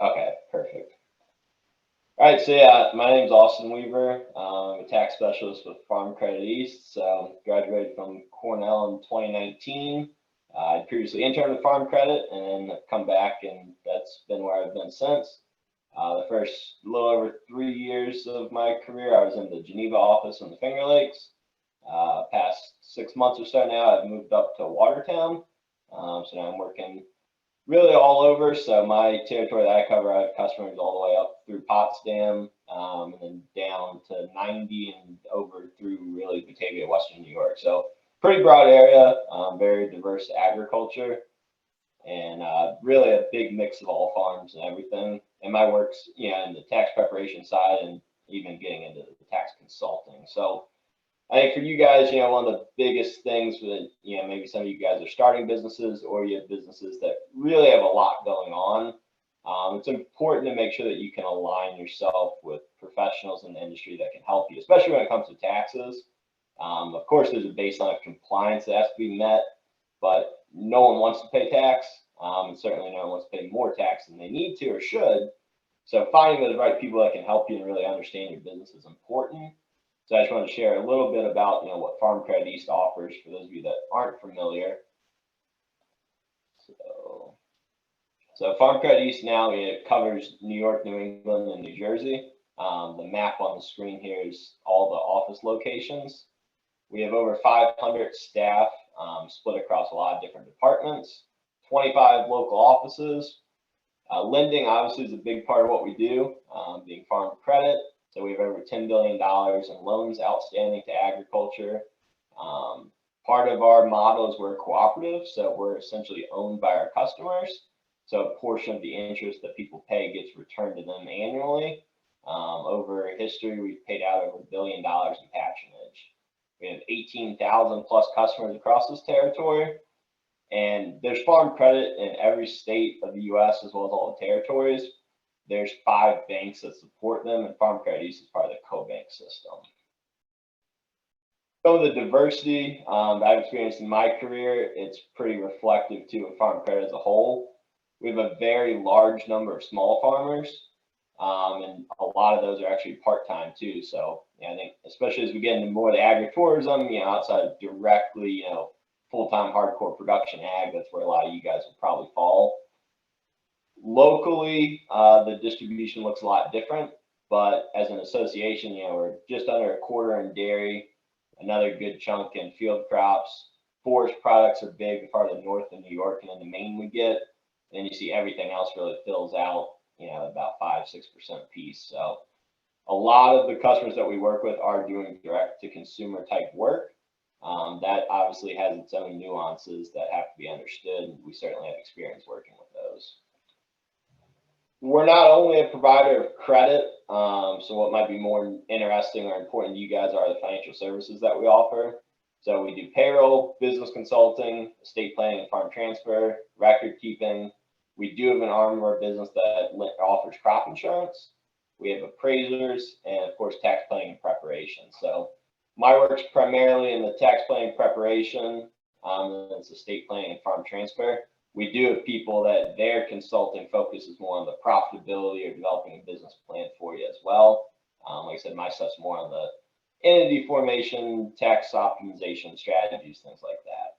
Okay, perfect. All right, so yeah, my name's Austin Weaver. I'm a tax specialist with Farm Credit East. So graduated from Cornell in 2019. I previously interned with Farm Credit and I've come back, and that's been where I've been since. The first little over 3 years of my career, I was in the Geneva office in the Finger Lakes. Past 6 months or so now, I've moved up to Watertown. So now I'm working really all over. So my territory that I cover, I have customers all the way up through Potsdam, and then down to 90 and over through really Batavia, Western New York. So pretty broad area, very diverse agriculture, and really a big mix of all farms and everything. And my work's, in the tax preparation side and even getting into the tax consulting. So I think for you guys, one of the biggest things that, maybe some of you guys are starting businesses or you have businesses that really have a lot going on. It's important to make sure that you can align yourself with professionals in the industry that can help you, especially when it comes to taxes. Of course, there's a baseline of compliance that has to be met, but no one wants to pay tax. And certainly no one wants to pay more tax than they need to or should. So finding those right people that can help you and really understand your business is important. So I just wanted to share a little bit about what Farm Credit East offers for those of you that aren't familiar. So Farm Credit East now, it covers New York, New England, and New Jersey. The map on the screen here is all the office locations. We have over 500 staff split across a lot of different departments, 25 local offices. Lending obviously is a big part of what we do, being farm credit. So we have over $10 billion in loans outstanding to agriculture. Part of our model is we're cooperative, so we're essentially owned by our customers. So a portion of the interest that people pay gets returned to them annually. Over history, we've paid out over $1 billion in patronage. We have 18,000 plus customers across this territory. And there's farm credit in every state of the U.S. as well as all the territories. There's 5 banks that support them, and Farm Credit East is part of the co-bank system. Some of the diversity that I've experienced in my career, it's pretty reflective too of farm credit as a whole. We have a very large number of small farmers, and a lot of those are actually part-time too. So I think especially as we get into more of the agritourism, outside of directly, full-time hardcore production ag, that's where a lot of you guys will probably fall. Locally, the distribution looks a lot different, but as an association, we're just under a quarter in dairy, another good chunk in field crops. Forest products are big, the farther north in New York and in the Maine we get. And then you see everything else really fills out, about 5-6% piece. So a lot of the customers that we work with are doing direct to consumer type work. That obviously has its own nuances that have to be understood. We certainly have experience working with those. We're not only a provider of credit, so what might be more interesting or important to you guys are the financial services that we offer. So we do payroll, business consulting, estate planning and farm transfer, record keeping. We do have an arm of our business that offers crop insurance. We have appraisers and, of course, tax planning and preparation. So my work's primarily in the tax planning preparation, and it's estate planning and farm transfer. We do have people that their consulting focuses more on the profitability or developing a business plan for you as well. Like I said, my stuff's more on the entity formation, tax optimization strategies, things like that.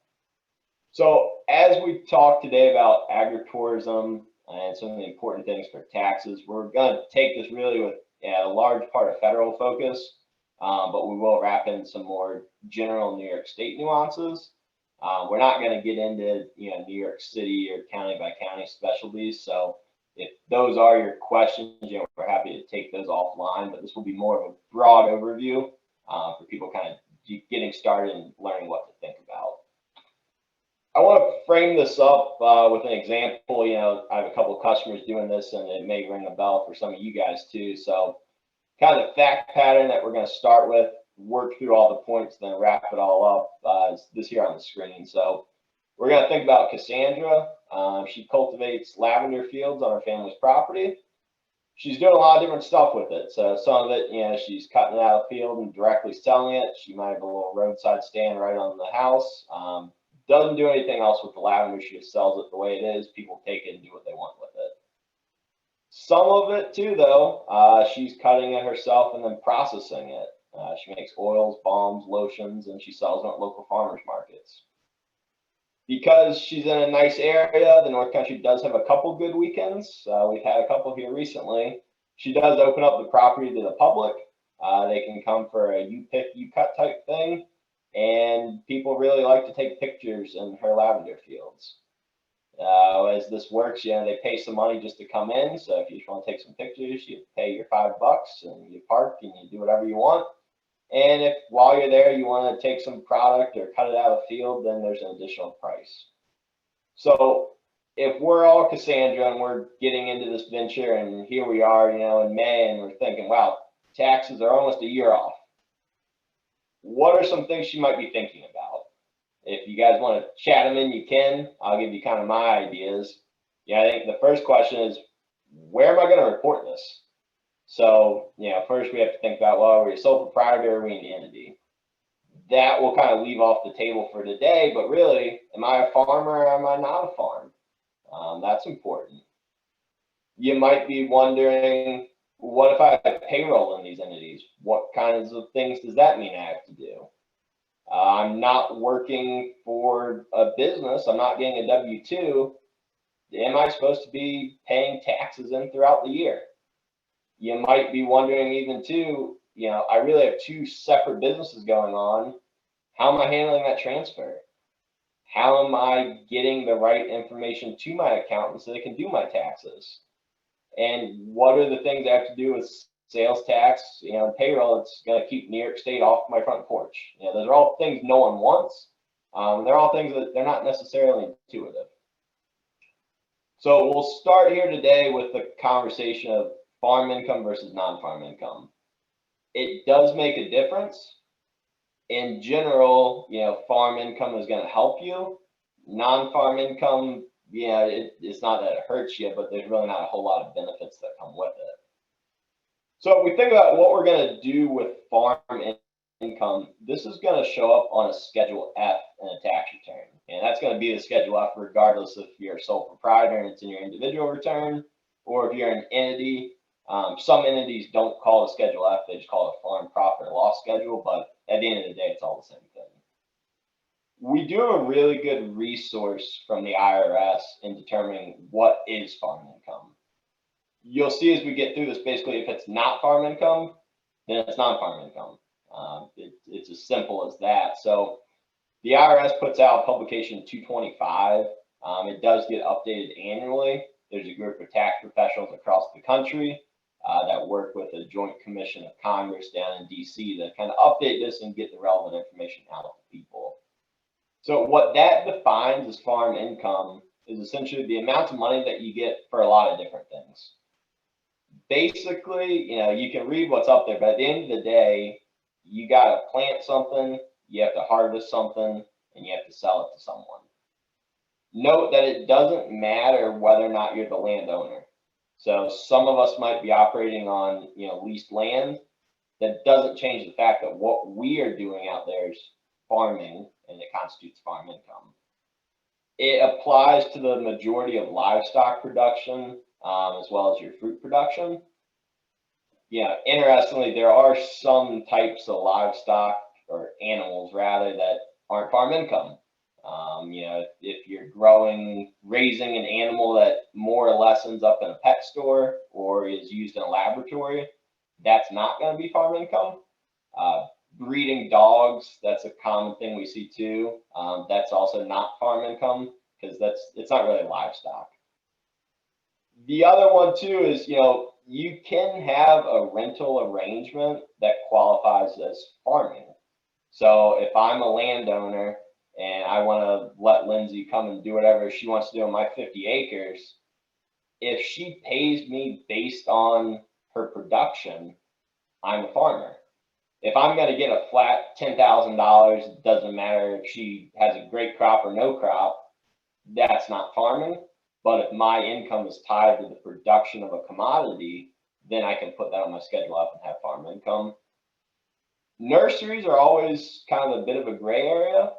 So as we talk today about agritourism and some of the important things for taxes, we're going to take this really with a large part of federal focus, but we will wrap in some more general New York State nuances. We're not going to get into New York City or county by county specialties. So if those are your questions, we're happy to take those offline. But this will be more of a broad overview for people kind of getting started and learning what to think about. I want to frame this up with an example. I have a couple of customers doing this, and it may ring a bell for some of you guys too. So kind of the fact pattern that we're going to start with, work through all the points, then wrap it all up is this here on the screen. So we're going to think about Cassandra. She cultivates lavender fields on her family's property. She's doing a lot of different stuff with it. So some of it, she's cutting it out of the field and directly selling it. She might have a little roadside stand right on the house. Doesn't do anything else with the lavender. She just sells it the way it is. People take it and do what they want with it. Some of it too, though, she's cutting it herself and then processing it. She makes oils, balms, lotions, and she sells them at local farmers markets. Because she's in a nice area, the North Country does have a couple good weekends. We've had a couple here recently. She does open up the property to the public. They can come for a you pick, you cut type thing. And people really like to take pictures in her lavender fields. As this works, they pay some money just to come in. So if you just want to take some pictures, you pay your $5 and you park and you do whatever you want. And if while you're there, you want to take some product or cut it out of the field, then there's an additional price. So if we're all Cassandra and we're getting into this venture and here we are, in May, and we're thinking, wow, taxes are almost a year off. What are some things she might be thinking about? If you guys want to chat them in, you can. I'll give you kind of my ideas. I think the first question is, where am I going to report this? So, first we have to think about, well, are we a sole proprietor or are we an entity? That will kind of leave off the table for today, but really, am I a farmer or am I not a farm? That's important. You might be wondering, what if I have payroll in these entities? What kinds of things does that mean I have to do? I'm not working for a business. I'm not getting a W-2. Am I supposed to be paying taxes in throughout the year? You might be wondering even too, I really have two separate businesses going on. How am I handling that transfer? How am I getting the right information to my accountant so they can do my taxes? And what are the things I have to do with sales tax, and payroll? It's going to keep New York State off my front porch. Those are all things no one wants. They're all things that they're not necessarily intuitive. So we'll start here today with the conversation of farm income versus non-farm income. It does make a difference. In general, farm income is going to help you. Non-farm income, it's not that it hurts you, but there's really not a whole lot of benefits that come with it. So if we think about what we're going to do with farm income, this is going to show up on a Schedule F in a tax return. And that's going to be the Schedule F regardless if you're a sole proprietor and it's in your individual return, or if you're an entity. Some entities don't call it a Schedule F, they just call it a farm profit or loss schedule, but at the end of the day, it's all the same thing. We do have a really good resource from the IRS in determining what is farm income. You'll see as we get through this, basically, if it's not farm income, then it's non-farm income. It's as simple as that. So the IRS puts out publication 225. It does get updated annually. There's a group of tax professionals across the country that work with a joint commission of Congress down in DC that kind of update this and get the relevant information out to people. So what that defines as farm income is essentially the amount of money that you get for a lot of different things. Basically, you can read what's up there, but at the end of the day, you got to plant something, you have to harvest something, and you have to sell it to someone. Note that it doesn't matter whether or not you're the landowner. So some of us might be operating on, leased land. That doesn't change the fact that what we are doing out there is farming, and it constitutes farm income. It applies to the majority of livestock production, as well as your fruit production. Interestingly, there are some types of livestock, or animals rather, that aren't farm income. If you're raising an animal that more or less ends up in a pet store or is used in a laboratory, that's not going to be farm income. Breeding dogs, that's a common thing we see too. That's also not farm income because it's not really livestock. The other one too is, you can have a rental arrangement that qualifies as farming. So if I'm a landowner and I want to let Lindsay come and do whatever she wants to do on my 50 acres, if she pays me based on her production, I'm a farmer. If I'm going to get a flat $10,000, it doesn't matter if she has a great crop or no crop, that's not farming. But if my income is tied to the production of a commodity, then I can put that on my Schedule F and have farm income. Nurseries are always kind of a bit of a gray area,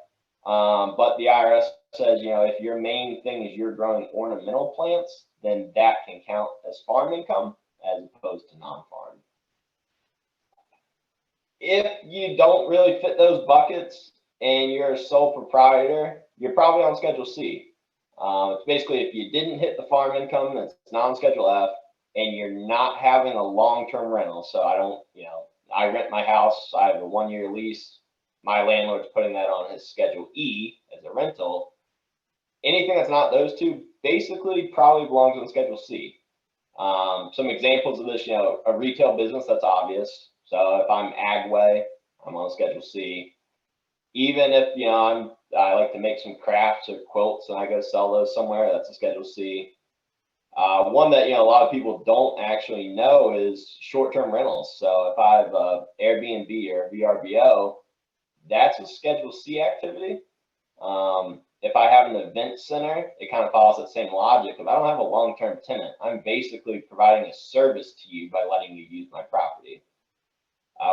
but the IRS says, if your main thing is you're growing ornamental plants, then that can count as farm income as opposed to non-farm. If you don't really fit those buckets and you're a sole proprietor, you're probably on Schedule C. It's basically if you didn't hit the farm income, that's not on Schedule F, and you're not having a long-term rental. So I rent my house, I have a 1-year lease. My landlord's putting that on his Schedule E as a rental. Anything that's not those two basically probably belongs on Schedule C. Some examples of this, a retail business, that's obvious. So if I'm Agway, I'm on Schedule C. Even if, I like to make some crafts or quilts and I go sell those somewhere, that's a Schedule C. One that, a lot of people don't actually know is short-term rentals. So if I have a Airbnb or VRBO, that's a Schedule C activity. If I have an event center, it kind of follows that same logic. If I don't have a long-term tenant, I'm basically providing a service to you by letting you use my property.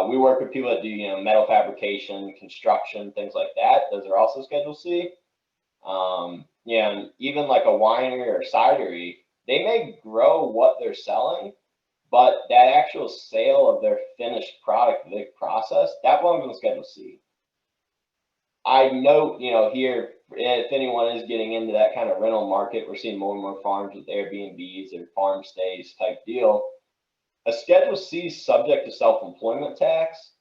We work with people that do, metal fabrication, construction, things like that. Those are also Schedule C. And even like a winery or cidery, they may grow what they're selling, but that actual sale of their finished product, the process, that belongs on Schedule C. I note, here, if anyone is getting into that kind of rental market, we're seeing more and more farms with Airbnbs or farm stays type deal. A Schedule C is subject to self-employment tax.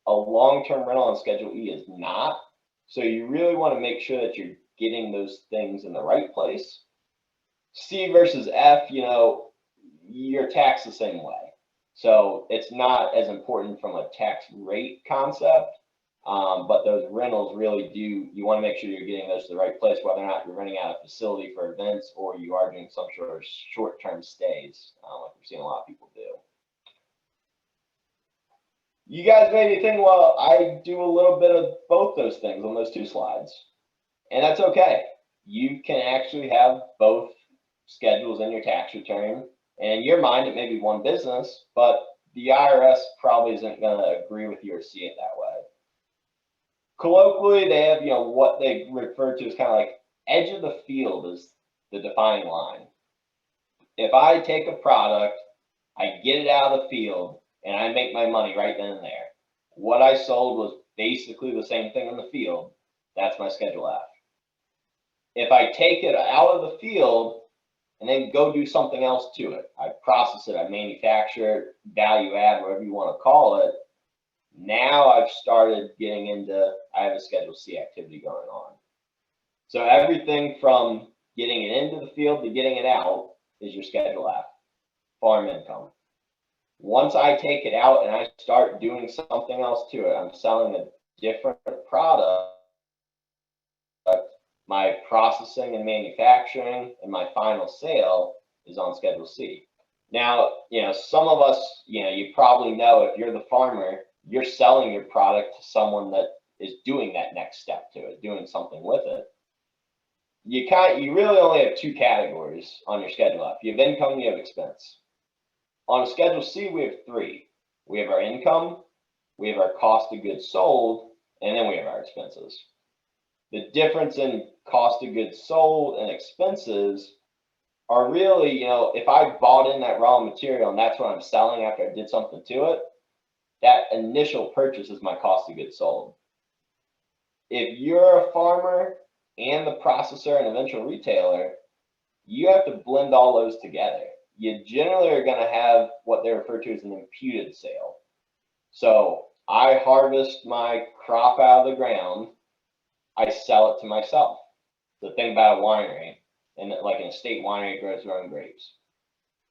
A long-term rental on Schedule E is not. So you really want to make sure that you're getting those things in the right place. C versus F, you're taxed the same way. So it's not as important from a tax rate concept, but those rentals really do, you want to make sure you're getting those to the right place, whether or not you're renting out a facility for events or you are doing some sort of short-term stays, like we're seeing a lot of people do. You guys may be thinking, well, I do a little bit of both those things on those two slides, and that's okay. You can actually have both schedules in your tax return, and in your mind, it may be one business, but the IRS probably isn't going to agree with you or see it that way. Colloquially, they have, what they refer to as kind of like edge of the field is the defining line. If I take a product, I get it out of the field, and I make my money right then and there. What I sold was basically the same thing in the field. That's my Schedule F. If I take it out of the field and then go do something else to it, I process it, I manufacture it, value add, whatever you want to call it, now I've started getting into, I have a Schedule C activity going on. So everything from getting it into the field to getting it out is your Schedule F, farm income. Once I take it out and I start doing something else to it, I'm selling a different product, my processing and manufacturing and my final sale is on Schedule C. Now, some of us, you probably know if you're the farmer, you're selling your product to someone that is doing that next step to it, doing something with it. You really only have two categories on your Schedule F. You have income, you have expense. On Schedule C, we have three. We have our income, we have our cost of goods sold, and then we have our expenses. The difference in cost of goods sold and expenses are really, if I bought in that raw material and that's what I'm selling after I did something to it, that initial purchase is my cost of goods sold. If you're a farmer and the processor and eventual retailer, you have to blend all those together. You generally are going to have what they refer to as an imputed sale. So I harvest my crop out of the ground, I sell it to myself. The thing about a winery, and like an estate winery grows their own grapes.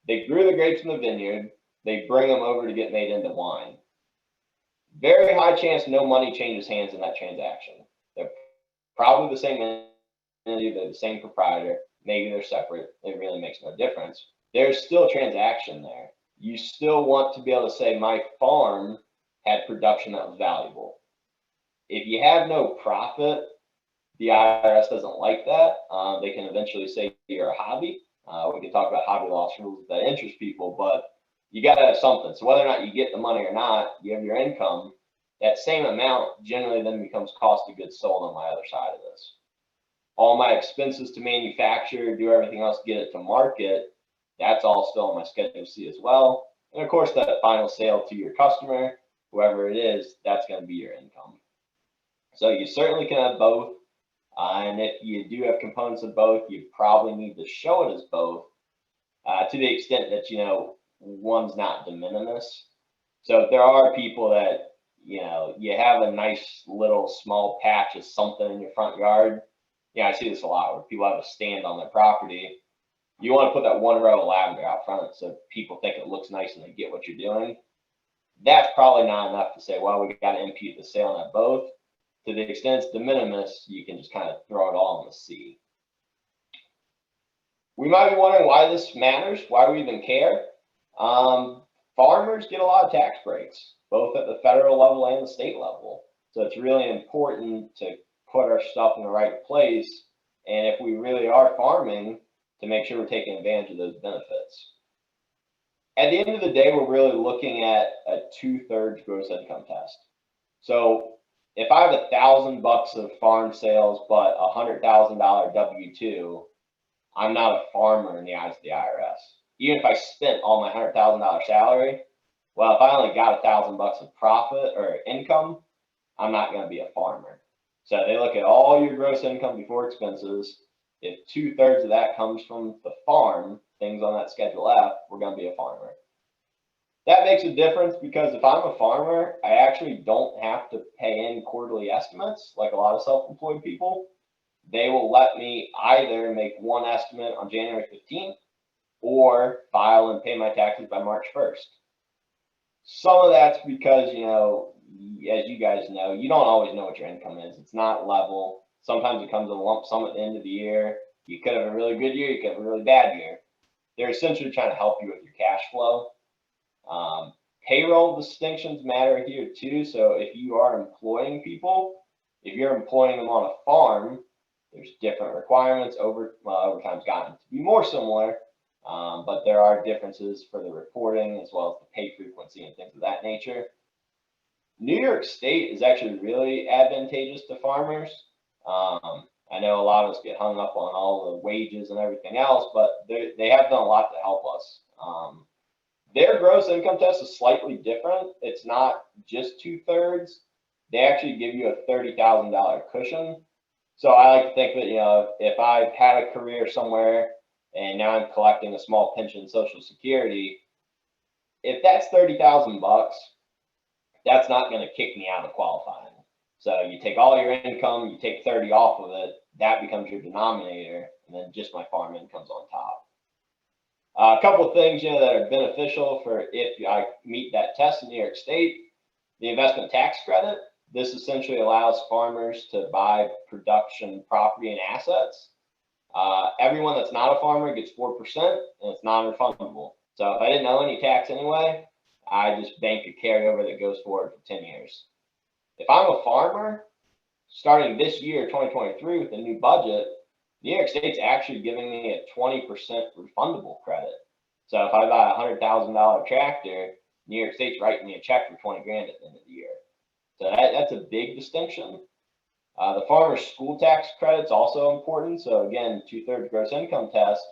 They grew the grapes in the vineyard, they bring them over to get made into wine. Very high chance no money changes hands in that transaction. They're probably the same entity, they're the same proprietor, maybe they're separate, it really makes no difference. There's still a transaction there. You still want to be able to say, my farm had production that was valuable. If you have no profit, the IRS doesn't like that. They can eventually say you're a hobby. We can talk about hobby loss rules that interest people, but you got to have something. So whether or not you get the money or not, you have your income. That same amount generally then becomes cost of goods sold on my other side of this. All my expenses to manufacture, do everything else, get it to market, that's all still on my Schedule C as well. And of course, that final sale to your customer, whoever it is, that's going to be your income. So you certainly can have both. And if you do have components of both, you probably need to show it as both to the extent that, you know, one's not de minimis. So if there are people that, you know, you have a nice little small patch of something in your front yard. Yeah, I see this a lot where people have a stand on their property. You want to put that one row of lavender out front so people think it looks nice and they get what you're doing. That's probably not enough to say, well, we got to impute the sale on that both. To the extent it's de minimis, you can just kind of throw it all in the C. We might be wondering why this matters, why we even care. Farmers get a lot of tax breaks, both at the federal level and the state level. So it's really important to put our stuff in the right place. And if we really are farming, to make sure we're taking advantage of those benefits. At the end of the day, we're really looking at a 2/3 gross income test. So if I have $1,000 of farm sales, but $100,000 W-2, I'm not a farmer in the eyes of the IRS. Even if I spent all my $100,000 salary, well, if I only got $1,000 of profit or income, I'm not going to be a farmer. So they look at all your gross income before expenses. If 2/3 of that comes from the farm, things on that Schedule F, we're going to be a farmer. That makes a difference because if I'm a farmer, I actually don't have to pay in quarterly estimates like a lot of self-employed people. They will let me either make one estimate on January 15th or file and pay my taxes by March 1st. Some of that's because, you know, as you guys know, you don't always know what your income is. It's not level. Sometimes it comes in a lump sum at the end of the year. You could have a really good year. You could have a really bad year. They're essentially trying to help you with your cash flow. Payroll distinctions matter here too. So if you are employing people, if you're employing them on a farm, there's different requirements. Overtime's gotten to be more similar, but there are differences for the reporting as well as the pay frequency and things of that nature. New York State is actually really advantageous to farmers. I know a lot of us get hung up on all the wages and everything else, but they have done a lot to help us. Their gross income test is slightly different. It's not just 2/3. They actually give you a $30,000 cushion. So I like to think that, you know, if I've had a career somewhere and now I'm collecting a small pension, Social Security, if that's $30,000, that's not going to kick me out of qualifying. So you take all your income, you take 30 off of it, that becomes your denominator, and then just my farm income's on top. A couple of things, you know, that are beneficial for if I meet that test in New York State. The investment tax credit. This essentially allows farmers to buy production property and assets. Everyone that's not a farmer gets 4%, and it's non-refundable. So if I didn't owe any tax anyway, I just bank a carryover that goes forward for 10 years. If I'm a farmer, starting this year, 2023, with the new budget, New York State's actually giving me a 20% refundable credit. So if I buy a $100,000 tractor, New York State's writing me a check for 20 grand at the end of the year. So that's a big distinction. The farmer's school tax credit's also important. So again, 2/3 gross income test,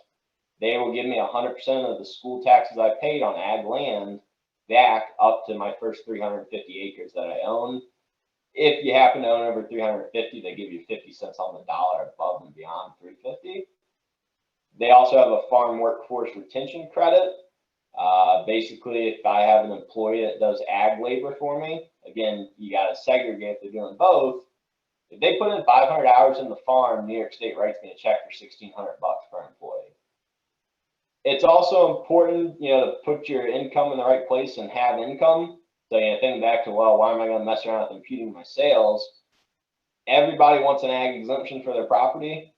they will give me 100% of the school taxes I paid on ag land back up to my first 350 acres that I own. If you happen to own over 350, they give you 50 cents on the dollar above and beyond 350. They also have a farm workforce retention credit. Basically, if I have an employee that does ag labor for me, again, you got to segregate if they're doing both. If they put in 500 hours in the farm, New York State writes me a check for $1,600 per employee. It's also important, you know, to put your income in the right place and have income. So, you know, thinking back to, well, why am I going to mess around with imputing my sales? Everybody wants an ag exemption for their property.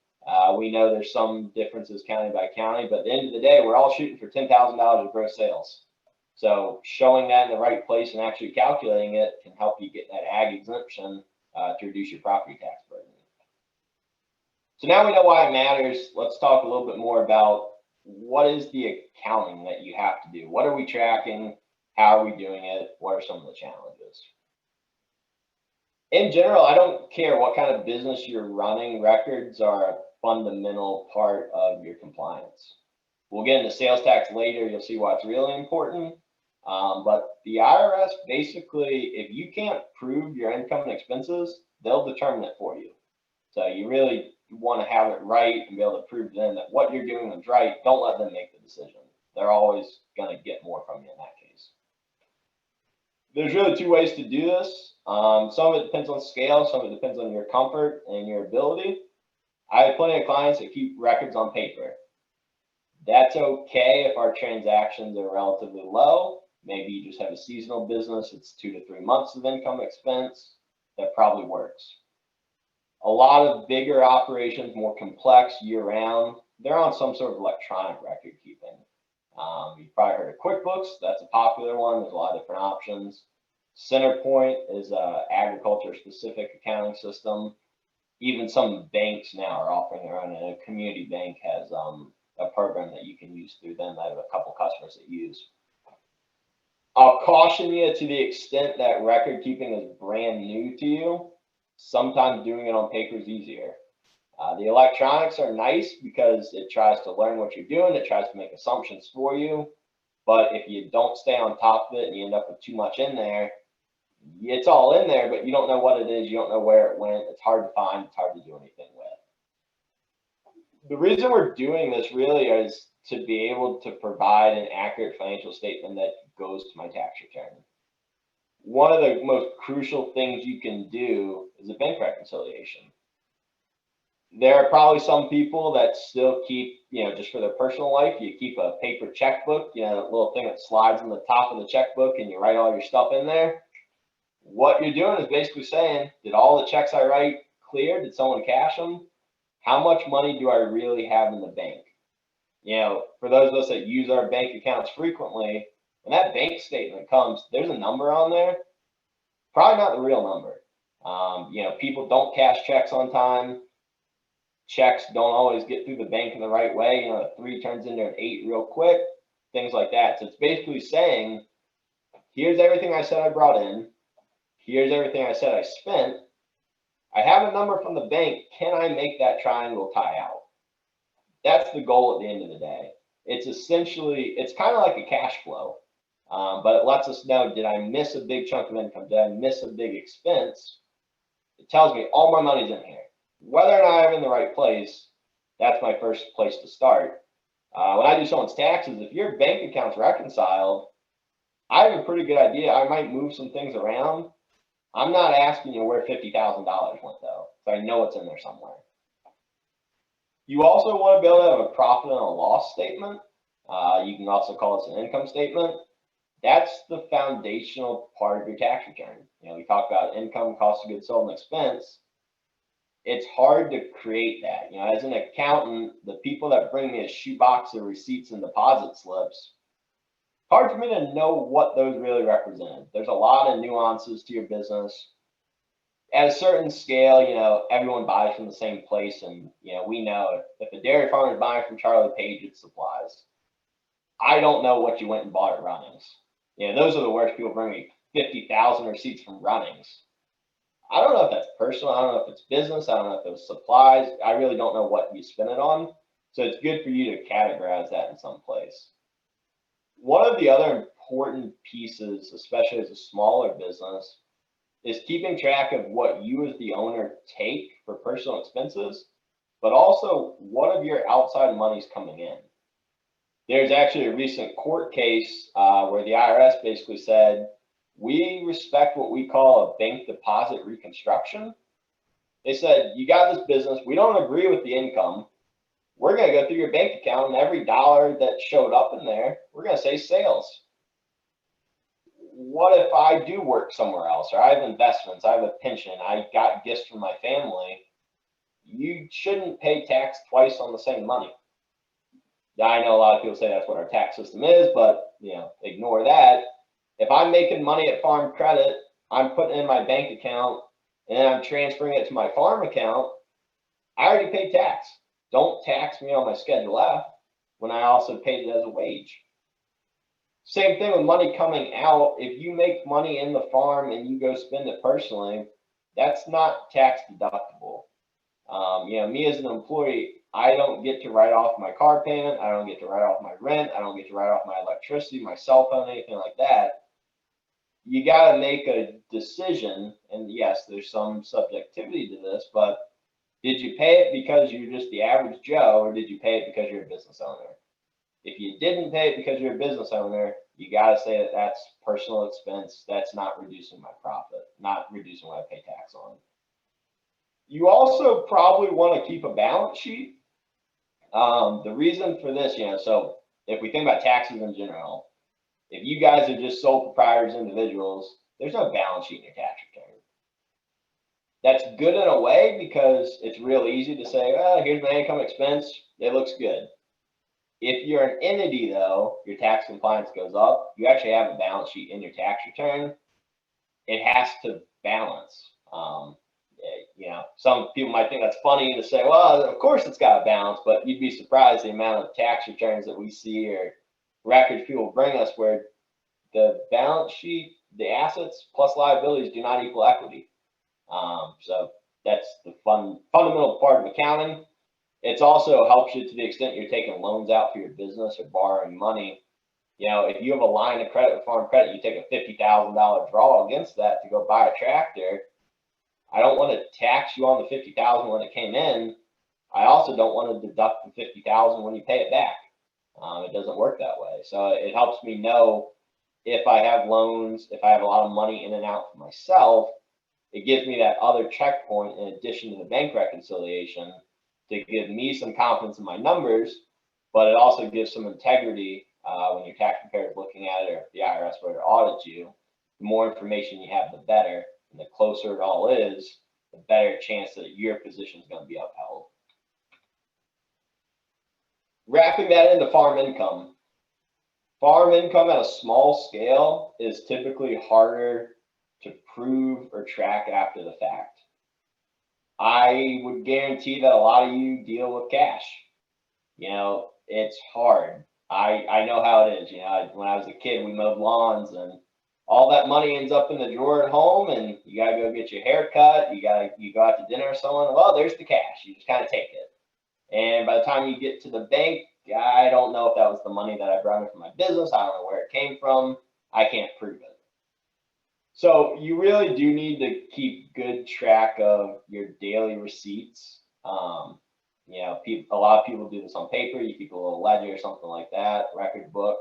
We know there's some differences county by county, but at the end of the day, we're all shooting for $10,000 of gross sales. So showing that in the right place and actually calculating it can help you get that ag exemption to reduce your property tax burden. So now we know why it matters. Let's talk a little bit more about what is the accounting that you have to do. What are we tracking? How are we doing it? What are some of the challenges? In general, I don't care what kind of business you're running. Records are a fundamental part of your compliance. We'll get into sales tax later. You'll see why it's really important. But the IRS, basically, if you can't prove your income and expenses, they'll determine it for you. So you really want to have it right and be able to prove to them that what you're doing is right. Don't let them make the decision. They're always going to get more from you in that case. There's really two ways to do this. Some of it depends on scale. Some of it depends on your comfort and your ability. I have plenty of clients that keep records on paper. That's okay if our transactions are relatively low. Maybe you just have a seasonal business. It's 2 to 3 months of income expense. That probably works. A lot of bigger operations, more complex year-round, they're on some sort of electronic record keeping. You've probably heard of QuickBooks. That's a popular one. There's a lot of different options. Centerpoint is an agriculture-specific accounting system. Even some banks now are offering their own. A community bank has a program that you can use through them. I have a couple customers that use. I'll caution you, to the extent that record keeping is brand new to you, sometimes doing it on paper is easier. The electronics are nice because it tries to learn what you're doing. It tries to make assumptions for you. But if you don't stay on top of it and you end up with too much in there, it's all in there, but you don't know what it is. You don't know where it went. It's hard to find. It's hard to do anything with. The reason we're doing this really is to be able to provide an accurate financial statement that goes to my tax return. One of the most crucial things you can do is a bank reconciliation. There are probably some people that still keep, just for their personal life, you keep a paper checkbook, that little thing that slides on the top of the checkbook and you write all your stuff in there. What you're doing is basically saying, did all the checks I write clear? Did someone cash them? How much money do I really have in the bank? For those of us that use our bank accounts frequently, when that bank statement comes, there's a number on there, probably not the real number. People don't cash checks on time. Checks don't always get through the bank in the right way. A 3 turns into an 8 real quick, things like that. So it's basically saying, here's everything I said I brought in. Here's everything I said I spent. I have a number from the bank. Can I make that triangle tie out? That's the goal at the end of the day. It's essentially, it's kind of like a cash flow, but it lets us know, did I miss a big chunk of income? Did I miss a big expense? It tells me all my money's in here. Whether or not I'm in the right place, that's my first place to start. When I do someone's taxes, if your bank account's reconciled, I have a pretty good idea. I might move some things around. I'm not asking you where $50,000 went, though, so I know it's in there somewhere. You also want to be able to have a profit and a loss statement. You can also call this an income statement. That's the foundational part of your tax return. We talk about income, cost of goods sold, and expense. It's hard to create that. As an accountant, the people that bring me a shoebox of receipts and deposit slips, hard for me to know what those really represent. There's a lot of nuances to your business. At a certain scale, everyone buys from the same place, and we know if a dairy farmer is buying from Charlie Page, it's supplies. I don't know what you went and bought at Runnings. Those are the worst. People bring me 50,000 receipts from Runnings. I don't know if that's personal. I don't know if it's business. I don't know if it was supplies. I really don't know what you spend it on. So it's good for you to categorize that in some place. One of the other important pieces, especially as a smaller business, is keeping track of what you as the owner take for personal expenses, but also what of your outside money's coming in. There's actually a recent court case where the IRS basically said, we respect what we call a bank deposit reconstruction. They said, you got this business. We don't agree with the income. We're going to go through your bank account, and every dollar that showed up in there, we're going to say sales. What if I do work somewhere else, or I have investments, I have a pension, I got gifts from my family? You shouldn't pay tax twice on the same money. I know a lot of people say that's what our tax system is, but ignore that. If I'm making money at Farm Credit, I'm putting it in my bank account, and then I'm transferring it to my farm account, I already paid tax. Don't tax me on my Schedule F when I also paid it as a wage. Same thing with money coming out. If you make money in the farm and you go spend it personally, that's not tax deductible. Me as an employee, I don't get to write off my car payment. I don't get to write off my rent. I don't get to write off my electricity, my cell phone, anything like that. You got to make a decision. And yes, there's some subjectivity to this, but did you pay it because you're just the average Joe, or did you pay it because you're a business owner? If you didn't pay it because you're a business owner, you got to say that that's personal expense. That's not reducing my profit, not reducing what I pay tax on. You also probably want to keep a balance sheet. The reason for this, so if we think about taxes in general, if you guys are just sole proprietors, individuals, there's no balance sheet in your tax return. That's good in a way because it's real easy to say, well, here's my income expense. It looks good. If you're an entity, though, your tax compliance goes up. You actually have a balance sheet in your tax return. It has to balance. Some people might think that's funny to say, well, of course it's got a balance, but you'd be surprised the amount of tax returns that we see or records people bring us where the balance sheet, the assets plus liabilities do not equal equity. So that's the fundamental part of accounting. It's also helps you to the extent you're taking loans out for your business or borrowing money. If you have a line of credit with Farm Credit, you take a $50,000 draw against that to go buy a tractor. I don't want to tax you on the $50,000 when it came in. I also don't want to deduct the $50,000 when you pay it back. It doesn't work that way. So it helps me know if I have loans, if I have a lot of money in and out for myself, it gives me that other checkpoint in addition to the bank reconciliation to give me some confidence in my numbers, but it also gives some integrity when your tax preparer is looking at it, or if the IRS were to audit you. The more information you have, the better. And the closer it all is, the better chance that your position is going to be upheld. Wrapping that into farm income. Farm income at a small scale is typically harder to prove or track after the fact. I would guarantee that a lot of you deal with cash. It's hard. I know how it is. When I was a kid, we mowed lawns, and all that money ends up in the drawer at home, and you got to go get your hair cut. You go out to dinner or someone. Well, there's the cash. You just kind of take it. And by the time you get to the bank, I don't know if that was the money that I brought in from my business. I don't know where it came from. I can't prove it. So you really do need to keep good track of your daily receipts. A lot of people do this on paper. You keep a little ledger or something like that, record book.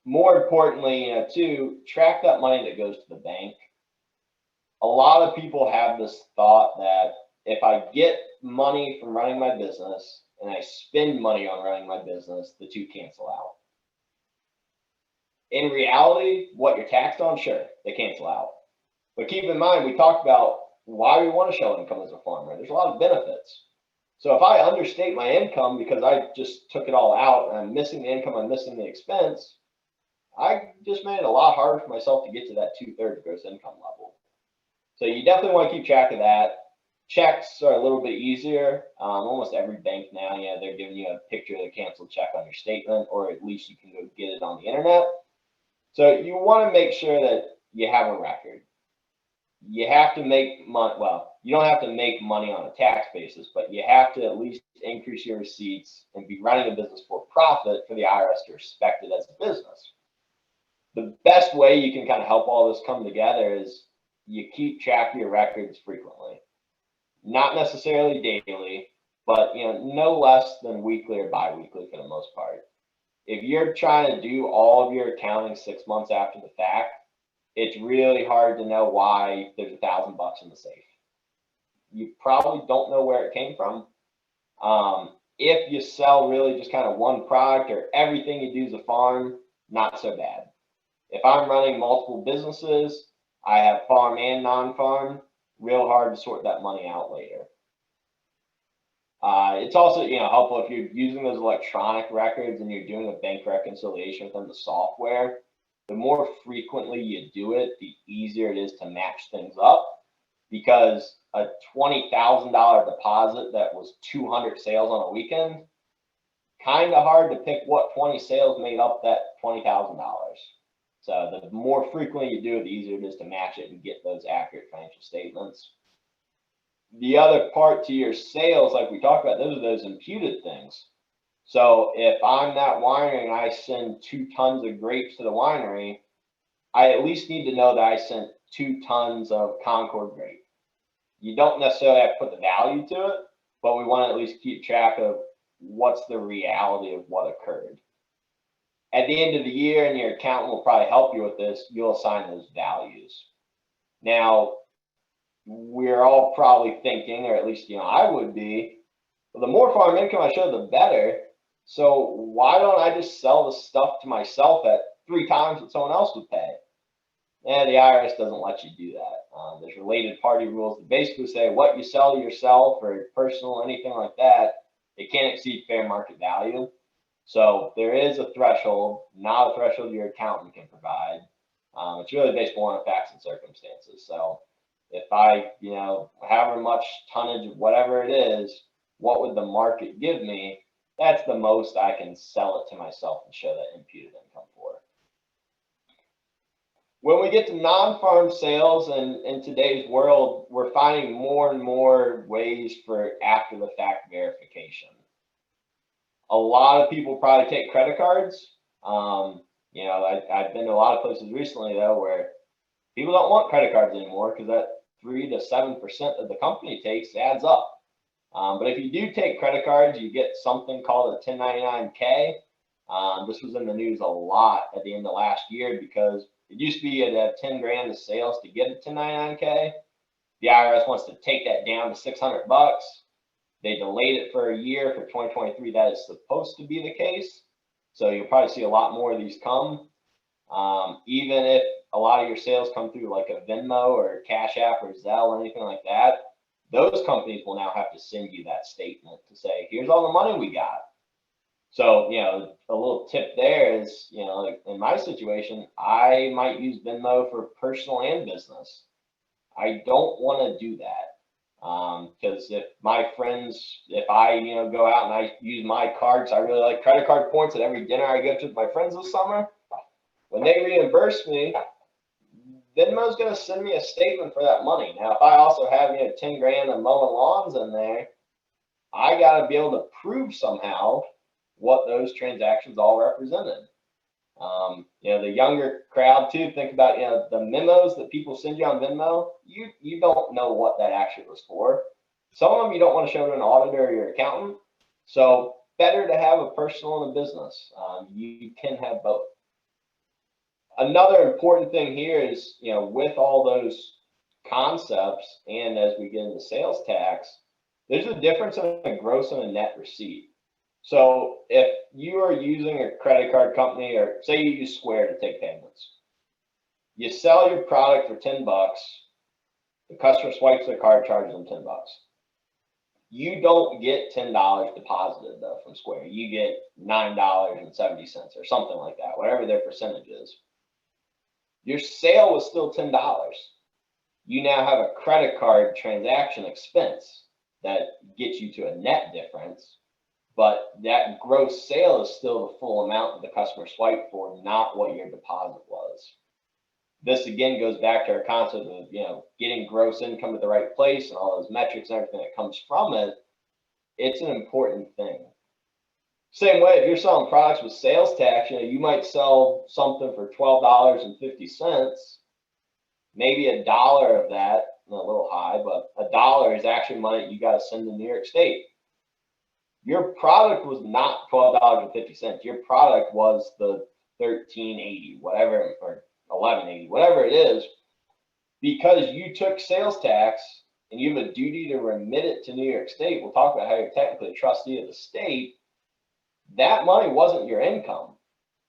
More importantly, too, track that money that goes to the bank. A lot of people have this thought that if I get money from running my business and I spend money on running my business, the two cancel out. In reality, what you're taxed on, sure, they cancel out. But keep in mind, we talked about why we want to show income as a farmer. There's a lot of benefits. So if I understate my income because I just took it all out and I'm missing the income, I'm missing the expense, I just made it a lot harder for myself to get to that 2/3 gross income level. So you definitely want to keep track of that. Checks are a little bit easier. Almost every bank now, they're giving you a picture of the canceled check on your statement, or at least you can go get it on the internet. So you want to make sure that you have a record. You have to make money. Well, you don't have to make money on a tax basis, but you have to at least increase your receipts and be running a business for profit for the IRS to respect it as a business. The best way you can kind of help all this come together is you keep track of your records frequently. Not necessarily daily, but no less than weekly or bi-weekly for the most part. If you're trying to do all of your accounting 6 months after the fact, it's really hard to know why there's $1,000 in the safe. You probably don't know where it came from. If you sell really just kind of one product or everything you do is a farm, not so bad. If I'm running multiple businesses, I have farm and non-farm, real hard to sort that money out later. It's also helpful if you're using those electronic records and you're doing a bank reconciliation within the software. The more frequently you do it, the easier it is to match things up, because a $20,000 deposit that was 200 sales on a weekend, kind of hard to pick what 20 sales made up that $20,000. So the more frequently you do it, the easier it is to match it and get those accurate financial statements. The other part to your sales, like we talked about, those are those imputed things. So if I'm that winery and I send 2 tons of grapes to the winery, I at least need to know that I sent 2 tons of Concord grape. You don't necessarily have to put the value to it, but we want to at least keep track of what's the reality of what occurred. At the end of the year, and your accountant will probably help you with this, you'll assign those values. Now, we're all probably thinking, or at least, I would be, well, the more farm income I show, the better. So why don't I just sell the stuff to myself at 3 times what someone else would pay? And the IRS doesn't let you do that. There's related party rules that basically say what you sell to yourself or personal, anything like that, it can't exceed fair market value. So there is a threshold, not a threshold your accountant can provide. It's really based on facts and circumstances. So if I, however much tonnage of whatever it is, what would the market give me? That's the most I can sell it to myself and show that imputed income for. When we get to non-farm sales, and in today's world, we're finding more and more ways for after the fact verification. A lot of people probably take credit cards. I've been to a lot of places recently though where people don't want credit cards anymore because that 3 to 7% that the company takes adds up. But if you do take credit cards, you get something called a 1099-K. This was in the news a lot at the end of last year because it used to be you had to have 10 grand of sales to get a 1099-K. The IRS wants to take that down to $600. They delayed it for a year for 2023. That is supposed to be the case. So you'll probably see a lot more of these come. Even if a lot of your sales come through like a Venmo or Cash App or Zelle or anything like that, those companies will now have to send you that statement to say, here's all the money we got. So, a little tip there is, like in my situation, I might use Venmo for personal and business. I don't want to do that because if my friends, if I, go out and I use my cards, I really like credit card points at every dinner I go to with my friends this summer. When they reimburse me, Venmo's going to send me a statement for that money. Now, if I also have 10 grand of mowing lawns in there, I got to be able to prove somehow what those transactions all represented. The younger crowd too, think about the memos that people send you on Venmo. You don't know what that actually was for. Some of them you don't want to show to an auditor or your accountant. So better to have a personal and a business. You can have both. Another important thing here is, with all those concepts and as we get into sales tax, there's a difference in a gross and a net receipt. So if you are using a credit card company, or say you use Square to take payments, you sell your product for $10, the customer swipes their card, charges them $10. You don't get $10 deposited though from Square. You get $9.70 or something like that, whatever their percentage is. Your sale was still $10. You now have a credit card transaction expense that gets you to a net difference, but that gross sale is still the full amount that the customer swiped for, not what your deposit was. This again goes back to our concept of, getting gross income at the right place and all those metrics and everything that comes from it. It's an important thing. Same way, if you're selling products with sales tax, you might sell something for $12.50. Maybe $1 of that, a little high, but $1 is actually money you got to send to New York State. Your product was not $12.50. Your product was the $13.80, whatever, or $11.80, whatever it is, because you took sales tax and you have a duty to remit it to New York State. We'll talk about how you're technically a trustee of the state. That money wasn't your income.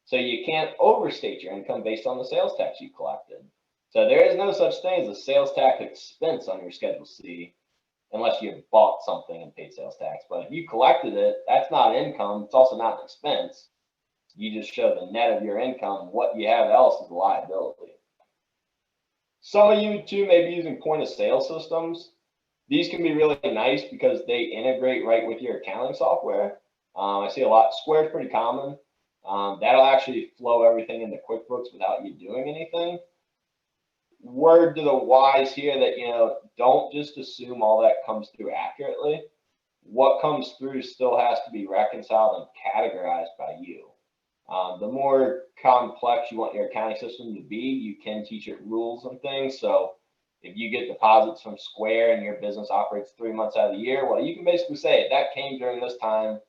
So you can't overstate your income based on the sales tax you collected. So there is no such thing as a sales tax expense on your Schedule C unless you bought something and paid sales tax. But if you collected it, that's not income. It's also not an expense. You just show the net of your income. What you have else is a liability. Some of you too may be using point of sale systems. These can be really nice because they integrate right with your accounting software. I see a lot. Square is pretty common. That'll actually flow everything into QuickBooks without you doing anything. word to the wise here that, you know, don't just assume all that comes through accurately. What comes through still has to be reconciled and categorized by you. The more complex you want your accounting system to be, you can teach it rules and things. So if you get deposits from Square and your business operates 3 months out of the year, well, you can basically say that came during this time,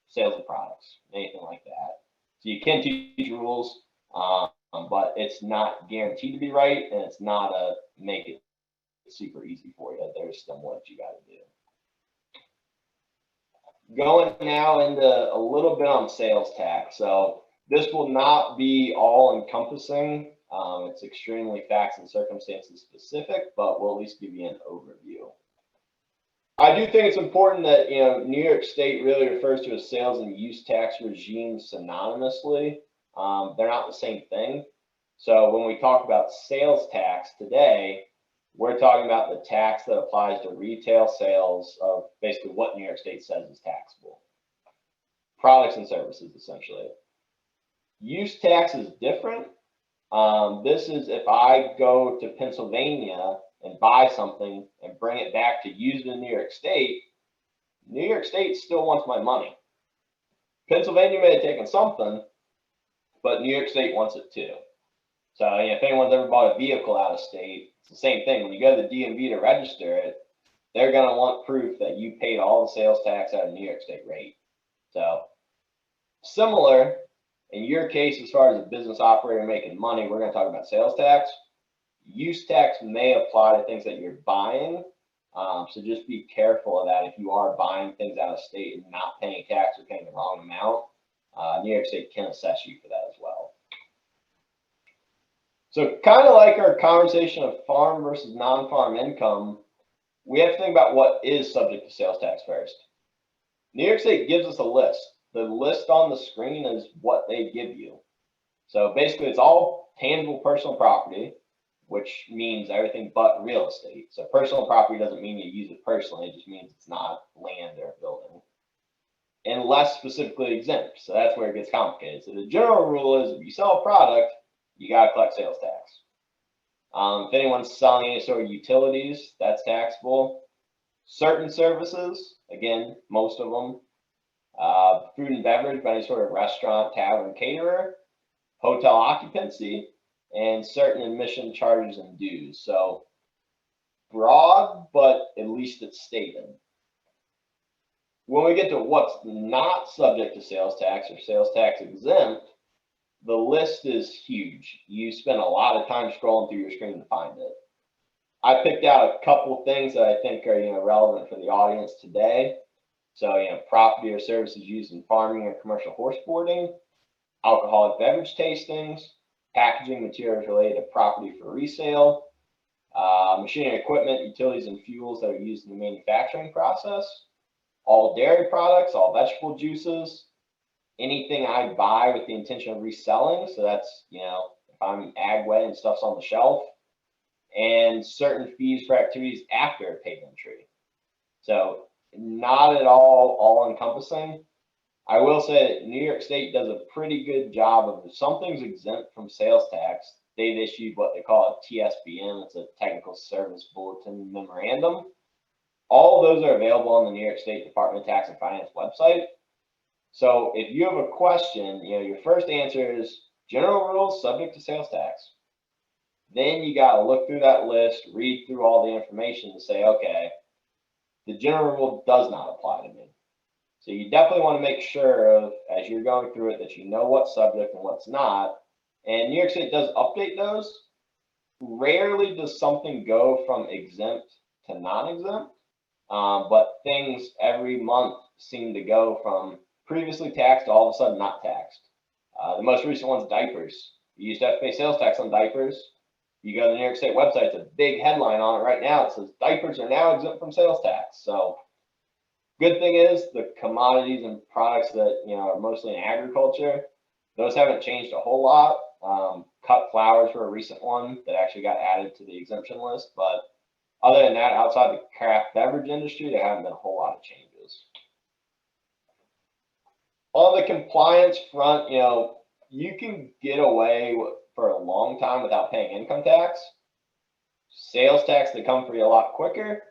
sales of products, anything like that. So you can teach rules, but it's not guaranteed to be right, and it's not a make it super easy for you. There's some work you got to do. Going now into a little bit on sales tax. So this will not be all encompassing. It's extremely facts and circumstances specific, but we'll at least give you an overview. I do think it's important that, you know, New York State really refers to a sales and use tax regime synonymously. They're not the same thing. So when we talk about sales tax today, we're talking about the tax that applies to retail sales of basically what New York State says is taxable. Products and services, essentially. Use tax is different. This is if I go to Pennsylvania and buy something and bring it back to use it in New York State still wants my money. Pennsylvania may have taken something, but New York State wants it too. So, you know, if anyone's ever bought a vehicle out of state, it's the same thing. When you go to the DMV to register it, they're going to want proof that you paid all the sales tax at a New York State rate. So, similar, in your case, as far as a business operator making money, we're going to talk about sales tax. Use tax may apply to things that you're buying. So just be careful of that. If you are buying things out of state and not paying tax or paying the wrong amount, New York State can assess you for that as well. So kind of like our conversation of farm versus non-farm income, we have to think about what is subject to sales tax first. New York State gives us a list. The list on the screen is what they give you. So basically it's all tangible personal property, which means everything but real estate. So personal property doesn't mean you use it personally, it just means it's not land or building. Unless specifically exempt. So that's where it gets complicated. So the general rule is if you sell a product, you got to collect sales tax. If anyone's selling any sort of utilities, that's taxable. Certain services, again, most of them, food and beverage by any sort of restaurant, tavern, caterer, hotel occupancy, and certain admission charges and dues. So broad, but at least it's stated. When we get to what's not subject to sales tax or sales tax exempt, the list is huge. You spend a lot of time scrolling through your screen to find it. I picked out a couple of things that I think are, you know, relevant for the audience today. So, you know, property or services used in farming or commercial horse boarding, alcoholic beverage tastings, packaging materials related to property for resale, machinery, equipment, utilities, and fuels that are used in the manufacturing process, all dairy products, all vegetable juices, anything I buy with the intention of reselling. So that's, you know, if I'm agway and stuff's on the shelf, and certain fees for activities after paid entry. So not at all encompassing. I will say that New York State does a pretty good job of if something's exempt from sales tax, they've issued what they call a TSBM. It's a Technical Service Bulletin Memorandum. All of those are available on the New York State Department of Tax and Finance website. So if you have a question, you know, your first answer is general rules subject to sales tax. Then you got to look through that list, read through all the information to say, okay, the general rule does not apply to me. So you definitely want to make sure of, as you're going through it, that you know what's subject and what's not. And New York State does update those. Rarely does something go from exempt to non-exempt, but things every month seem to go from previously taxed to all of a sudden not taxed. The most recent one's diapers. You used to have to pay sales tax on diapers. You go to the New York State website, it's a big headline on it right now. It says diapers are now exempt from sales tax. So good thing is the commodities and products that, you know, are mostly in agriculture, those haven't changed a whole lot. Cut flowers were a recent one that actually got added to the exemption list. But other than that, outside the craft beverage industry, there haven't been a whole lot of changes. On the compliance front, you know, you can get away for a long time without paying income tax. Sales tax, they come for you a lot quicker,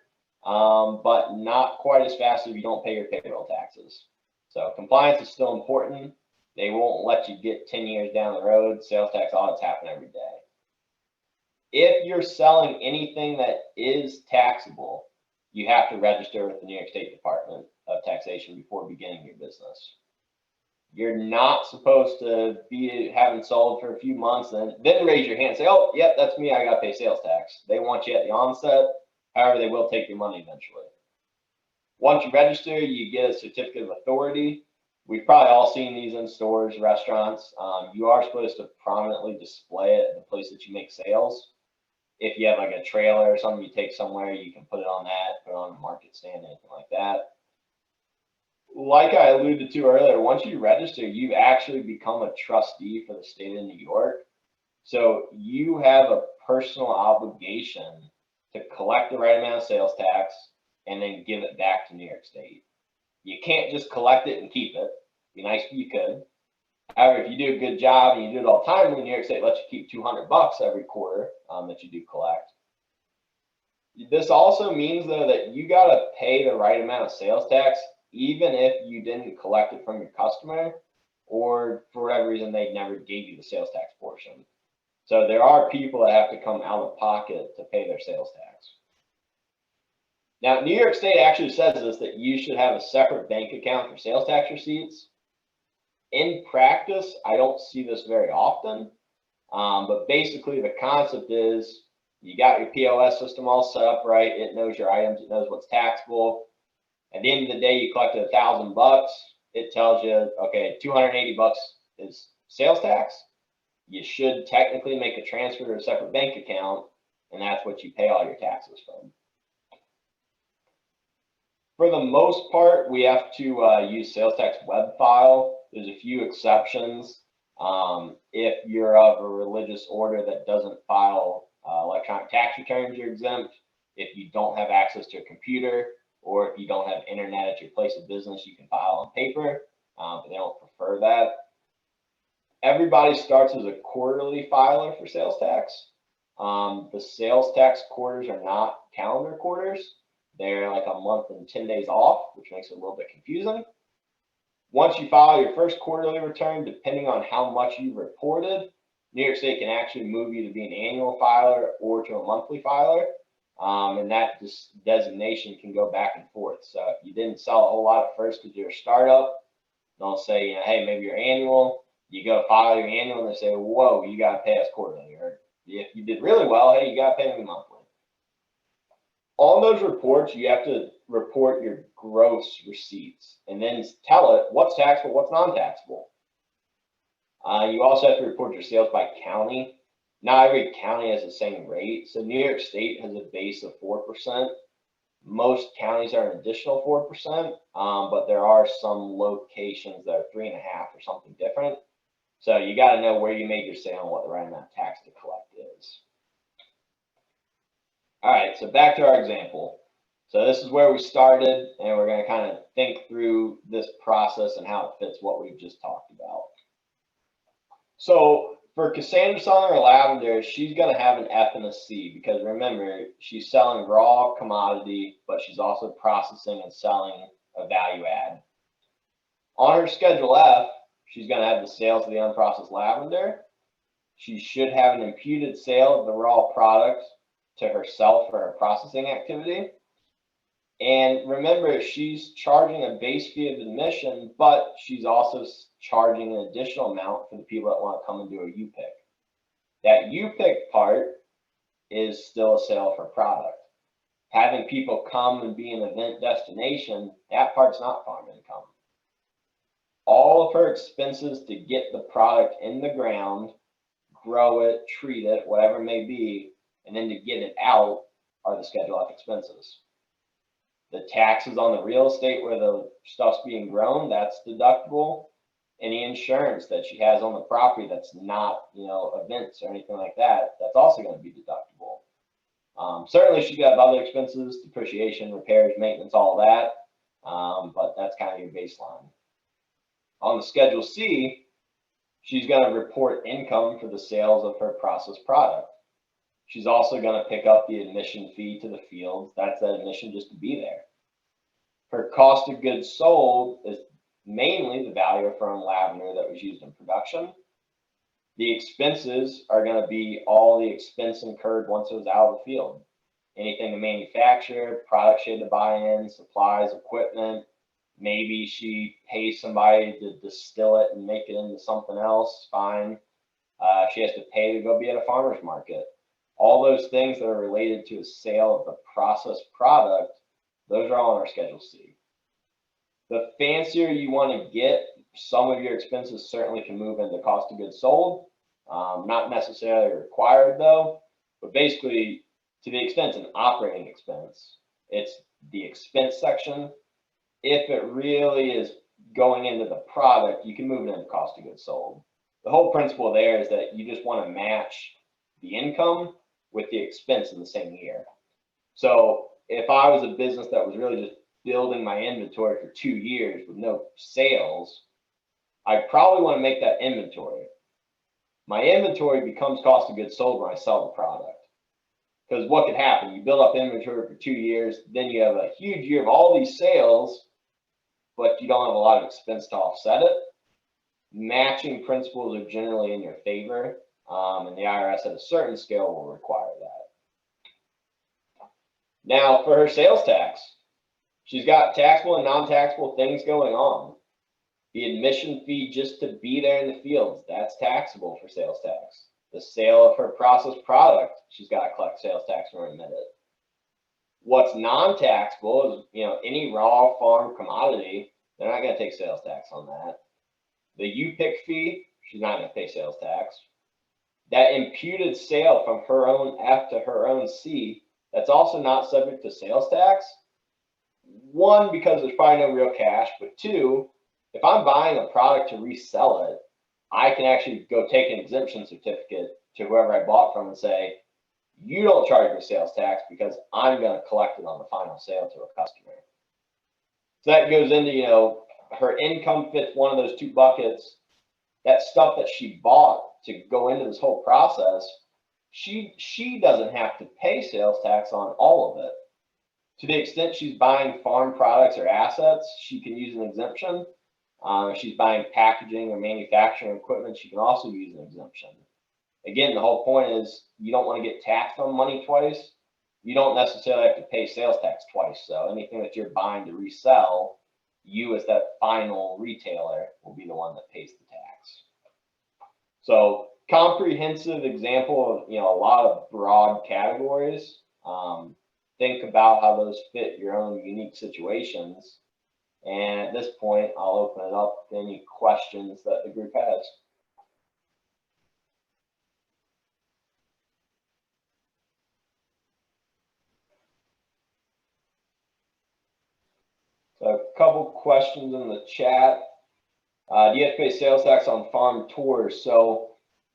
but not quite as fast if you don't pay your payroll taxes. So compliance is still important. They won't let you get 10 years down the road. Sales tax audits happen every day. If you're selling anything that is taxable, you have to register with the New York State Department of Taxation before beginning your business. You're not supposed to be having sold for a few months and then raise your hand and say, oh, yep, that's me, I got to pay sales tax. They want you at the onset. However, they will take your money eventually. Once you register, you get a certificate of authority. We've probably all seen these in stores, restaurants. You are supposed to prominently display it at the place that you make sales. If you have like a trailer or something you take somewhere, you can put it on that, put it on a market stand, anything like that. Like I alluded to earlier, once you register, you actually become a trustee for the state of New York. So you have a personal obligation to collect the right amount of sales tax and then give it back to New York State. You can't just collect it and keep it. It'd be nice if you could. However, if you do a good job and you do it all the time, New York State lets you keep $200 every quarter that you do collect. This also means, though, that you got to pay the right amount of sales tax, even if you didn't collect it from your customer, or for whatever reason, they never gave you the sales tax portion. So there are people that have to come out of pocket to pay their sales tax. Now, New York State actually says this, that you should have a separate bank account for sales tax receipts. In practice, I don't see this very often, but basically the concept is you got your POS system all set up right. It knows your items. It knows what's taxable. At the end of the day, you collected $1,000. It tells you, okay, $280 is sales tax. You should technically make a transfer to a separate bank account, and that's what you pay all your taxes from. For the most part, we have to use sales tax web file. There's a few exceptions. If you're of a religious order that doesn't file electronic tax returns, you're exempt. If you don't have access to a computer, or if you don't have internet at your place of business, you can file on paper, but they don't prefer that. Everybody starts as a quarterly filer for sales tax. The sales tax quarters are not calendar quarters. They're like a month and 10 days off, which makes it a little bit confusing. Once you file your first quarterly return, depending on how much you reported, New York State can actually move you to be an annual filer or to a monthly filer. And that designation can go back and forth. So if you didn't sell a whole lot at first because you're a startup, they'll say, hey, maybe you're annual. You go file your annual, and they say, whoa, you got to pay us quarterly. Or if you did really well, hey, you got to pay me monthly. On those reports, you have to report your gross receipts and then tell it what's taxable, what's non-taxable. You also have to report your sales by county. Not every county has the same rate. So New York State has a base of 4%. Most counties are an additional 4%, but there are some locations that are 3.5% or something different. So you got to know where you made your sale and what the right amount of tax to collect is. All right, so back to our example. So this is where we started, and we're going to kind of think through this process and how it fits what we've just talked about. So for Cassandra selling her lavender, she's going to have an F and a C because remember, she's selling raw commodity, but she's also processing and selling a value add. On her Schedule F, she's going to have the sales of the unprocessed lavender. She should have an imputed sale of the raw product to herself for her processing activity. And remember, she's charging a base fee of admission, but she's also charging an additional amount for the people that want to come and do a U-Pick. That U-Pick part is still a sale of her product. Having people come and be an event destination, that part's not farm income. All of her expenses to get the product in the ground, grow it, treat it, whatever it may be, and then to get it out are the Schedule F expenses. The taxes on the real estate where the stuff's being grown, that's deductible. Any insurance that she has on the property that's not, events or anything like that, that's also going to be deductible. Certainly she got other expenses, depreciation, repairs, maintenance, all that, but that's kind of your baseline. On the Schedule C, she's going to report income for the sales of her processed product. She's also going to pick up the admission fee to the fields. That's that admission just to be there. Her cost of goods sold is mainly the value of her own lavender that was used in production. The expenses are going to be all the expense incurred once it was out of the field. Anything to manufacture, products she had to buy in, supplies, equipment. Maybe she pays somebody to distill it and make it into something else, fine. She has to pay to go be at a farmer's market. All those things that are related to a sale of the processed product, those are all in our Schedule C. The fancier you want to get, some of your expenses certainly can move into cost of goods sold. Not necessarily required though, but basically to the extent it's an operating expense, it's the expense section. If it really is going into the product, you can move it into cost of goods sold. The whole principle there is that you just want to match the income with the expense in the same year. So if I was a business that was really just building my inventory for 2 years with no sales, I probably want to make that inventory. My inventory becomes cost of goods sold when I sell the product. Because what could happen? You build up inventory for 2 years, then you have a huge year of all these sales, but you don't have a lot of expense to offset it. Matching principles are generally in your favor, and the IRS at a certain scale will require that. Now for her sales tax, she's got taxable and non-taxable things going on. The admission fee just to be there in the fields, that's taxable for sales tax. The sale of her processed product, she's got to collect sales tax and remit it. What's non-taxable is, any raw farm commodity, they're not going to take sales tax on that. The U-pick fee, she's not going to pay sales tax. That imputed sale from her own F to her own C, that's also not subject to sales tax. One, because there's probably no real cash, but two, if I'm buying a product to resell it, I can actually go take an exemption certificate to whoever I bought from and say, you don't charge me sales tax because I'm going to collect it on the final sale to a customer. So that goes into, her income fits one of those two buckets. That stuff that she bought to go into this whole process, she doesn't have to pay sales tax on all of it. To the extent she's buying farm products or assets, she can use an exemption. If she's buying packaging or manufacturing equipment, she can also use an exemption. Again, the whole point is you don't want to get taxed on money twice. You don't necessarily have to pay sales tax twice. So anything that you're buying to resell, you as that final retailer will be the one that pays the tax. So comprehensive example of, a lot of broad categories. Think about how those fit your own unique situations. And at this point, I'll open it up to any questions that the group has. So a couple questions in the chat. Do you have to pay sales tax on farm tours? So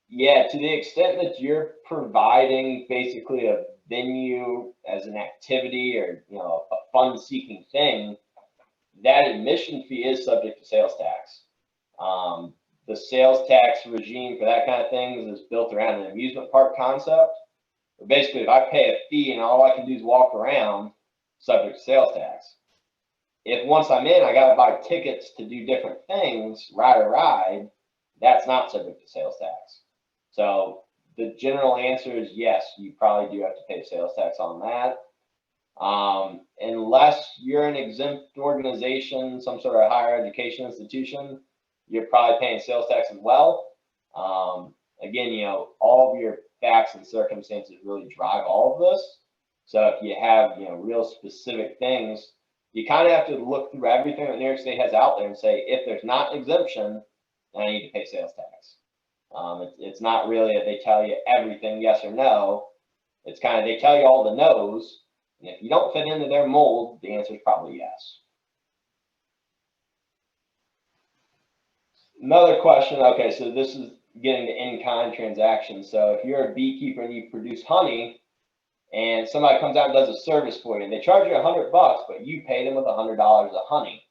yeah, to the extent that you're providing basically a venue as an activity or, a fun-seeking thing, that admission fee is subject to sales tax. The sales tax regime for that kind of things is built around an amusement park concept. But basically, if I pay a fee and all I can do is walk around, subject to sales tax. If once I'm in, I got to buy tickets to do different things, ride a ride, that's not subject to sales tax. So the general answer is yes, you probably do have to pay sales tax on that. Unless you're an exempt organization, some sort of higher education institution, you're probably paying sales tax as well. Again, all of your facts and circumstances really drive all of this. So if you have, real specific things, you kind of have to look through everything that New York State has out there and say, if there's not exemption, then I need to pay sales tax. It's not really that they tell you everything yes or no. It's kind of they tell you all the no's. And if you don't fit into their mold, the answer is probably yes. Another question. Okay, so this is getting to in-kind transactions. So if you're a beekeeper and you produce honey, and somebody comes out and does a service for you, and they charge you $100, but you pay them with $100 of honey,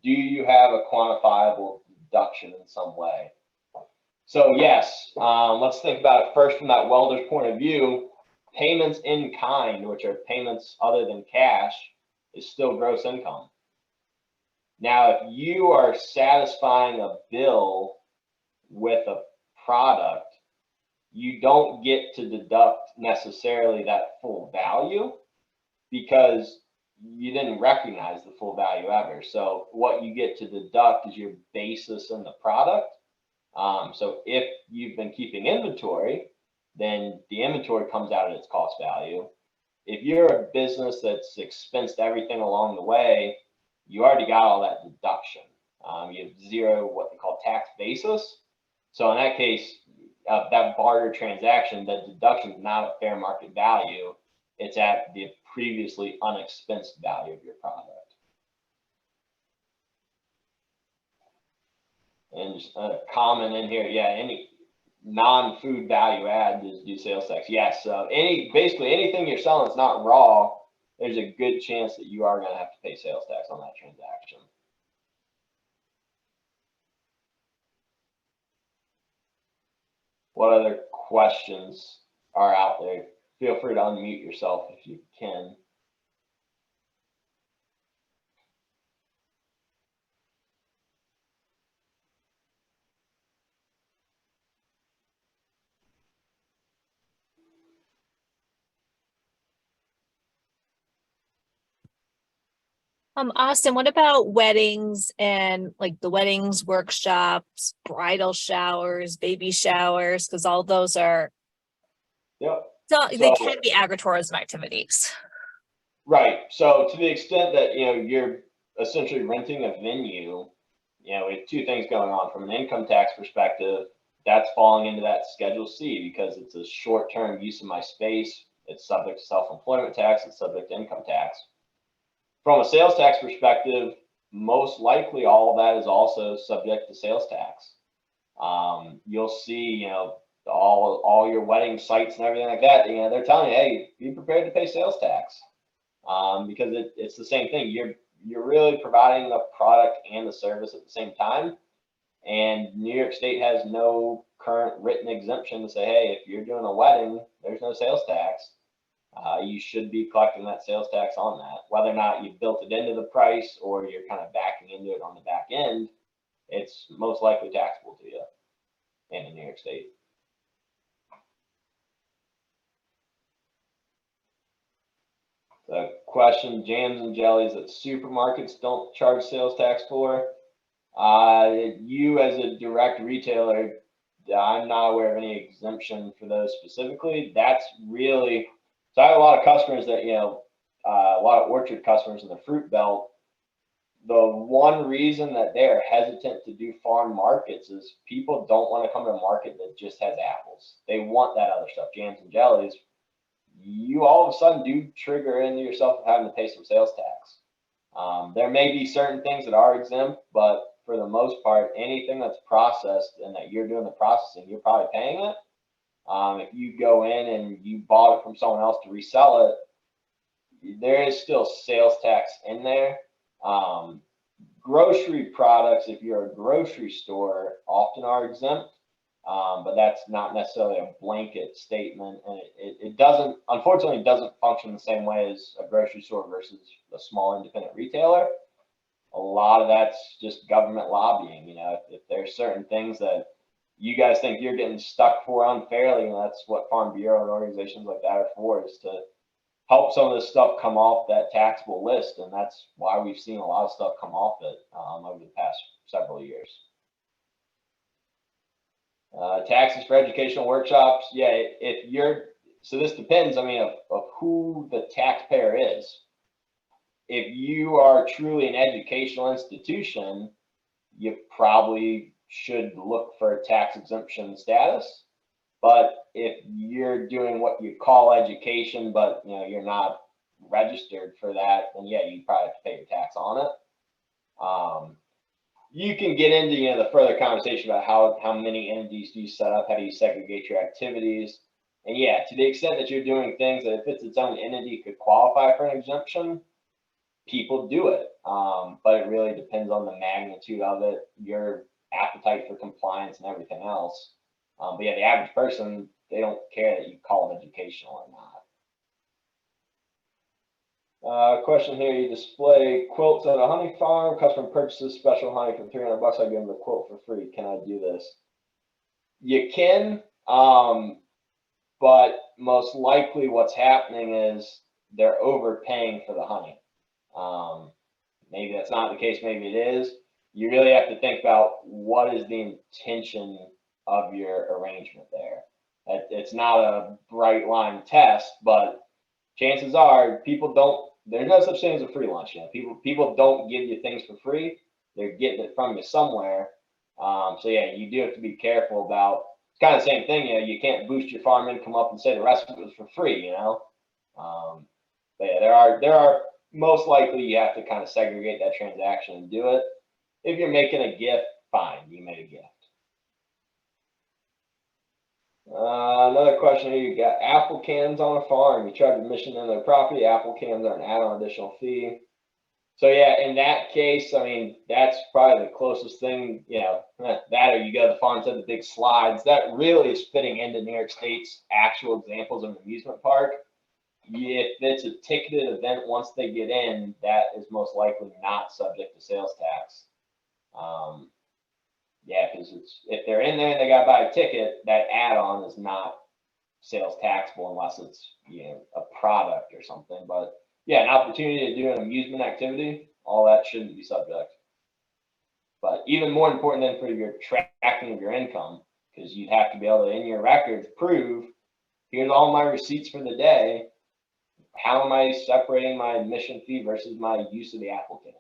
do you have a quantifiable deduction in some way? So yes, let's think about it first from that welder's point of view. Payments in kind, which are payments other than cash, is still gross income. Now, if you are satisfying a bill with a product, you don't get to deduct necessarily that full value because you didn't recognize the full value ever. So what you get to deduct is your basis in the product. So if you've been keeping inventory, then the inventory comes out at its cost value. If you're a business that's expensed everything along the way, you already got all that deduction. You have zero what they call tax basis. So in that case, that barter transaction, the deduction is not at fair market value. It's at the previously unexpensed value of your product. And just a comment in here, yeah, any non-food value add is due sales tax. Yes, so basically anything you're selling that's not raw, there's a good chance that you are going to have to pay sales tax on that transaction. What other questions are out there? Feel free to unmute yourself if you can. Austin, what about weddings and like the weddings, workshops, bridal showers, baby showers? Because all those are, Yep. so they can be agritourism activities. Right. So to the extent that, you're essentially renting a venue, we have two things going on. From an income tax perspective, that's falling into that Schedule C because it's a short-term use of my space. It's subject to self-employment tax. It's subject to income tax. From a sales tax perspective, most likely all of that is also subject to sales tax. You'll see, all your wedding sites and everything like that, they're telling you, hey, be prepared to pay sales tax. Because it's the same thing. You're really providing the product and the service at the same time. And New York State has no current written exemption to say, hey, if you're doing a wedding, there's no sales tax. You should be collecting that sales tax on that. Whether or not you built it into the price or you're kind of backing into it on the back end, it's most likely taxable to you in New York State. The question, jams and jellies that supermarkets don't charge sales tax for. You as a direct retailer, I'm not aware of any exemption for those specifically. That's really, so I have a lot of customers that, a lot of orchard customers in the fruit belt. The one reason that they're hesitant to do farm markets is people don't want to come to a market that just has apples. They want that other stuff, jams and jellies. You all of a sudden do trigger into yourself of having to pay some sales tax. There may be certain things that are exempt, but for the most part, anything that's processed and that you're doing the processing, you're probably paying it. If you go in and you bought it from someone else to resell it, there is still sales tax in there. Grocery products, if you're a grocery store, often are exempt. But that's not necessarily a blanket statement, and it doesn't, unfortunately, it doesn't function the same way as a grocery store versus a small independent retailer. A lot of that's just government lobbying. If there's certain things that you guys think you're getting stuck for unfairly, and that's what Farm Bureau and organizations like that are for, is to help some of this stuff come off that taxable list, and that's why we've seen a lot of stuff come off it over the past several years. Taxes for educational workshops. Yeah, if you're, so this depends, of who the taxpayer is. If you are truly an educational institution, you probably should look for a tax exemption status. But if you're doing what you call education, but you're not registered for that, then yeah, you probably have to pay your tax on it. You can get into the further conversation about how many entities do you set up, how do you segregate your activities, and yeah, to the extent that you're doing things that if it's its own entity could qualify for an exemption, people do it. But it really depends on the magnitude of it. Your appetite for compliance and everything else. But yeah, the average person, they don't care that you call it educational or not. Question here, you display quilts at a honey farm, customer purchases special honey for $300, I give them the quilt for free. Can I do this? You can, but most likely what's happening is they're overpaying for the honey. Maybe that's not the case, maybe it is. You really have to think about what is the intention of your arrangement there. It's not a bright line test, but chances are people don't, there's no such thing as a free lunch. People don't give you things for free. They're getting it from you somewhere. So yeah, you do have to be careful about, it's kind of the same thing, you can't boost your farm income up and say the rest of it was for free, But yeah, there are most likely you have to kind of segregate that transaction and do it. If you're making a gift, fine, you made a gift. Another question here, you got apple cans on a farm. You charge admission in their property, apple cans are an add-on additional fee. So yeah, in that case, I mean, that's probably the closest thing, that or you go to the farm to the big slides. That really is fitting into New York State's actual examples of an amusement park. If it's a ticketed event, once they get in, that is most likely not subject to sales tax. Yeah, because if they're in there and they got to buy a ticket, that add-on is not sales taxable unless it's a product or something. But yeah, an opportunity to do an amusement activity, all that shouldn't be subject. But even more important than for your tracking of your income, because you'd have to be able to, in your records, prove, here's all my receipts for the day. How am I separating my admission fee versus my use of the apple can?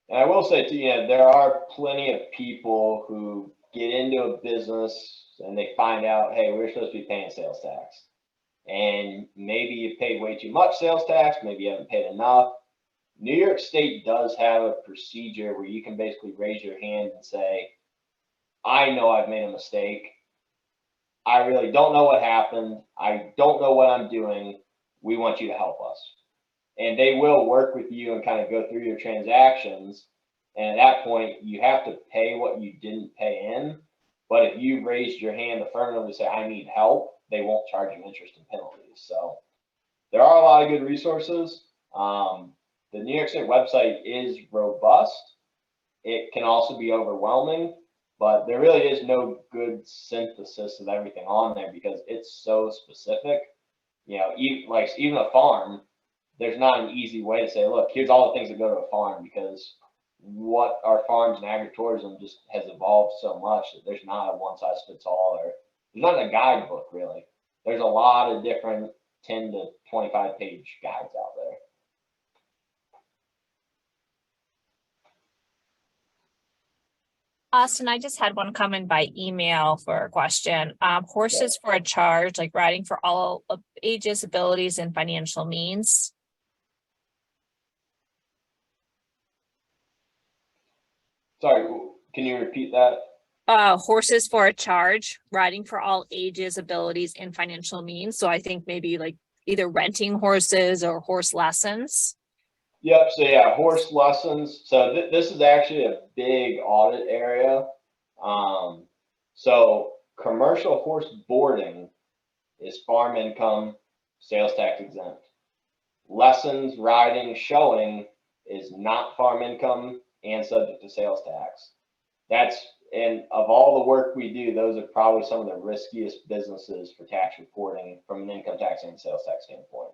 And I will say to you, there are plenty of people who get into a business and they find out, hey, we're supposed to be paying sales tax. And maybe you paid way too much sales tax, maybe you haven't paid enough. New York State does have a procedure where you can basically raise your hand and say, I know I've made a mistake. I really don't know what happened. I don't know what I'm doing. We want you to help us. And they will work with you and kind of go through your transactions. And at that point, you have to pay what you didn't pay in. But if you raised your hand affirmatively say, I need help, they won't charge you interest and penalties. So there are a lot of good resources. The New York State website is robust. It can also be overwhelming, but there really is no good synthesis of everything on there because it's so specific. Even a farm, there's not an easy way to say, look, here's all the things that go to a farm, because what our farms and agritourism just has evolved so much that there's not a one size fits all, or there's not a guidebook really. There's a lot of different 10 to 25 page guides out there. Austin, I just had one come in by email for a question. Horses for a charge, like riding for all ages, abilities, and financial means. Sorry, can you repeat that? Horses for a charge, riding for all ages, abilities, and financial means. So I think maybe like either renting horses or horse lessons. Yep. So yeah, horse lessons. So this is actually a big audit area. So commercial horse boarding is farm income, sales tax exempt. Lessons, riding, showing is not farm income and subject to sales tax. And of all the work we do, those are probably some of the riskiest businesses for tax reporting from an income tax and sales tax standpoint.